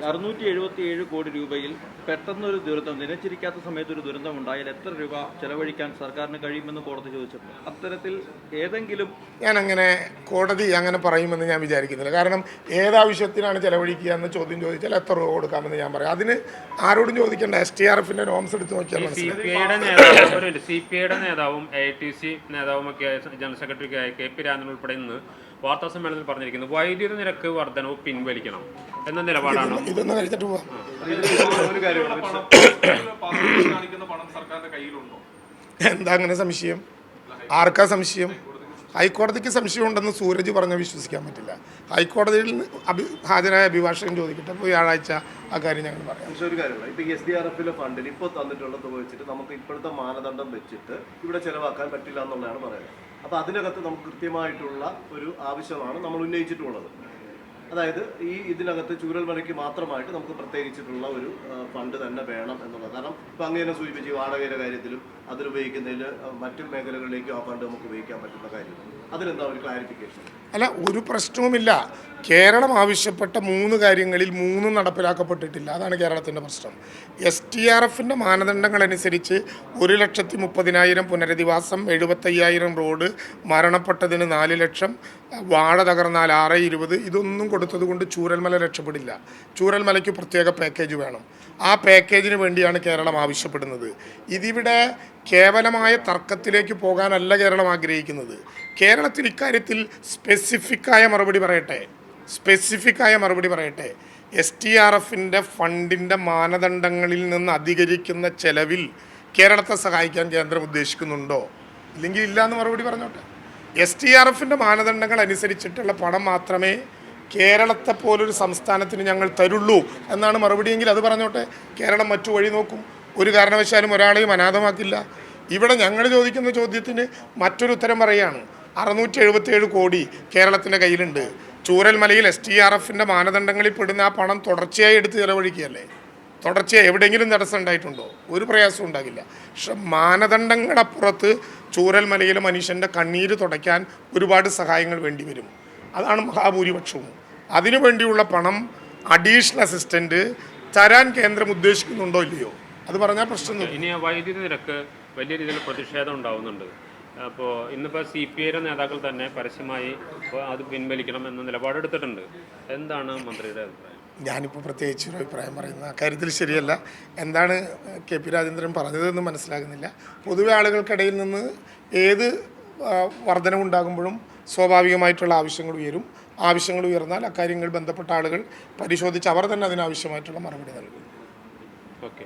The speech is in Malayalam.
677 കോടി രൂപയിൽ പെട്ടെന്നൊരു ദുരന്തം, നിലച്ചിരിക്കാത്ത സമയത്ത് ഒരു ദുരന്തം ഉണ്ടായാൽ എത്ര രൂപ ചെലവഴിക്കാൻ സർക്കാരിന് കഴിയുമെന്ന് കോടതി ചോദിച്ചിട്ടുണ്ട്. അത്തരത്തിൽ ഏതെങ്കിലും ഞാനങ്ങനെ കോടതി അങ്ങനെ പറയുമെന്ന് ഞാൻ വിചാരിക്കുന്നില്ല. കാരണം ഏതാവശ്യത്തിനാണ് ചെലവഴിക്കുക എന്ന് ചോദ്യം ചോദിച്ചാൽ എത്ര രൂപ കൊടുക്കാമെന്ന് ഞാൻ പറയാം. അതിന് ആരോടും ചോദിക്കേണ്ട. STRFന്റെ നോംസ് എടുത്ത് നോക്കിയാൽ CPIയുടെ നേതാവും AITC നേതാവും ഒക്കെ ജനറൽ സെക്രട്ടറി KP രാജൻ ഉൾപ്പെടെ ഇന്ന് വാർത്താ സമ്മേളനത്തിൽ പറഞ്ഞിരിക്കുന്നു വൈദ്യുതി നിരക്ക് വർധനവ് പിൻവലിക്കണം എന്ന നിലപാടാണ്. ഇതൊന്നും കഴിച്ചിട്ട് പോവാം. എന്താ അങ്ങനെ സംശയം? ആർക്കാ സംശയം? ഹൈക്കോടതിക്ക് സംശയമുണ്ടെന്ന് സൂരജ് പറഞ്ഞാൽ വിശ്വസിക്കാൻ പറ്റില്ല. ഹൈക്കോടതിയിൽ ഹാജരായ അഭിഭാഷകൻ ചോദിക്കട്ടെ, അപ്പോൾ വ്യാഴാഴ്ച ആ കാര്യം ഞങ്ങൾ പറയാം. ഒരു കാര്യമുള്ള ഇപ്പോൾ SDRFിലെ ഫണ്ടിന് ഇപ്പോൾ തന്നിട്ടുള്ള തുക വെച്ചിട്ട് നമുക്ക് ഇപ്പോഴത്തെ മാനദണ്ഡം വെച്ചിട്ട് ഇവിടെ ചിലവാക്കാൻ പറ്റില്ല എന്നുള്ളതാണ് പറയുന്നത്. അപ്പോൾ അതിനകത്ത് നമുക്ക് കൃത്യമായിട്ടുള്ള ഒരു ആവശ്യമാണ് നമ്മൾ ഉന്നയിച്ചിട്ടുള്ളത്. അതായത് ഇതിനകത്ത് ചൂരൽമലയ്ക്ക് മാത്രമായിട്ട് നമുക്ക് പ്രത്യേകിച്ചിട്ടുള്ള ഒരു ഫണ്ട് തന്നെ വേണം എന്നുള്ളത്. കാരണം ഇപ്പം അങ്ങനെ സൂചിപ്പിച്ച് വാടകയുടെ കാര്യത്തിലും അതിലുപയോഗിക്കുന്നതിൽ മറ്റു മേഖലകളിലേക്കും ആ ഫണ്ട് നമുക്ക് ഉപയോഗിക്കാൻ പറ്റുന്ന കാര്യം. അതിലെന്താ ഒരു ക്ലാരിഫിക്കേഷൻ? അല്ല, ഒരു പ്രശ്നവുമില്ല. കേരളം ആവശ്യപ്പെട്ട 3 കാര്യങ്ങളിൽ 3 നടപ്പിലാക്കപ്പെട്ടിട്ടില്ല. അതാണ് കേരളത്തിൻ്റെ പ്രശ്നം. STRFിൻ്റെ മാനദണ്ഡങ്ങളനുസരിച്ച് 1,30,000 പുനരധിവാസം, 75,000 റോഡ്, മരണപ്പെട്ടതിന് 4 ലക്ഷം, വാഴ തകർന്നാൽ 620, ഇതൊന്നും കൊടുത്തത് കൊണ്ട് ചൂരൽമല രക്ഷപ്പെടില്ല. ചൂരൽമലയ്ക്ക് പ്രത്യേക പാക്കേജ് വേണം. ആ പാക്കേജിന് വേണ്ടിയാണ് കേരളം ആവശ്യപ്പെടുന്നത്. ഇതിവിടെ കേവലമായ തർക്കത്തിലേക്ക് പോകാനല്ല കേരളം ആഗ്രഹിക്കുന്നത്. കേരളത്തിൽ ഇക്കാര്യത്തിൽ സ്പെസിഫിക്കായ മറുപടി പറയട്ടെ. STRFിൻ്റെ ഫണ്ടിൻ്റെ മാനദണ്ഡങ്ങളിൽ നിന്ന് അധികരിക്കുന്ന ചെലവിൽ കേരളത്തെ സഹായിക്കാൻ കേന്ദ്രം ഉദ്ദേശിക്കുന്നുണ്ടോ? ഇല്ലെങ്കിൽ ഇല്ല എന്ന് മറുപടി പറഞ്ഞോട്ടെ. STRFിൻ്റെ മാനദണ്ഡങ്ങൾ അനുസരിച്ചിട്ടുള്ള പണം മാത്രമേ കേരളത്തെ പോലൊരു സംസ്ഥാനത്തിന് ഞങ്ങൾ തരുള്ളൂ എന്നാണ് മറുപടിയെങ്കിൽ അത് പറഞ്ഞോട്ടെ. കേരളം മറ്റു വഴി നോക്കും. ഒരു കാരണവശാലും ഒരാളെയും അനാഥമാക്കില്ല. ഇവിടെ ഞങ്ങൾ ചോദിക്കുന്ന ചോദ്യത്തിന് മറ്റൊരു ഉത്തരം പറയുകയാണ്. 677 കോടി കേരളത്തിൻ്റെ കയ്യിലുണ്ട്. ചൂരൽമലയിൽ STRFിൻ്റെ മാനദണ്ഡങ്ങളിൽ പെടുന്ന ആ പണം തുടർച്ചയായി എടുത്ത് ചിലവഴിക്കുകയല്ലേ. തുടർച്ചയായി എവിടെയെങ്കിലും തടസ്സം ഉണ്ടായിട്ടുണ്ടോ? ഒരു പ്രയാസവും ഉണ്ടാകില്ല. പക്ഷെ മാനദണ്ഡങ്ങളപ്പുറത്ത് ചൂരൽമലയിലെ മനുഷ്യൻ്റെ കണ്ണീര് തുടയ്ക്കാൻ ഒരുപാട് സഹായങ്ങൾ വേണ്ടി വരും. അതാണ് മഹാഭൂരിപക്ഷവും. അതിനു വേണ്ടിയുള്ള പണം അഡീഷണൽ അസിസ്റ്റൻ്റ് തരാൻ കേന്ദ്രം ഉദ്ദേശിക്കുന്നുണ്ടോ ഇല്ലയോ? അത് പറഞ്ഞാൽ പ്രശ്നം. ഇനി വൈദ്യുതി നിരക്ക് വലിയ രീതിയിൽ പ്രതിഷേധം ഉണ്ടാവുന്നുണ്ട്. അപ്പോൾ ഇന്നിപ്പോൾ CPIയുടെ നേതാക്കൾ തന്നെ പരസ്യമായി അത് പിൻവലിക്കണം എന്ന നിലപാടെടുത്തിട്ടുണ്ട്. എന്താണ് മന്ത്രിയുടെ അഭിപ്രായം? ഞാനിപ്പോൾ പ്രത്യേകിച്ച് ഒരു അഭിപ്രായം പറയുന്നത് അക്കാര്യത്തിൽ ശരിയല്ല. എന്താണ് KP രാജേന്ദ്രൻ പറഞ്ഞതെന്ന് മനസ്സിലാകുന്നില്ല. പൊതുവെ ആളുകൾക്കിടയിൽ നിന്ന് ഏത് വർധനവുണ്ടാകുമ്പോഴും സ്വാഭാവികമായിട്ടുള്ള ആവശ്യങ്ങൾ ഉയരും. ആവശ്യങ്ങൾ ഉയർന്നാൽ അക്കാര്യങ്ങൾ ബന്ധപ്പെട്ട ആളുകൾ പരിശോധിച്ച് അവർ തന്നെ അതിനാവശ്യമായിട്ടുള്ള മറുപടി നൽകും. ഓക്കെ.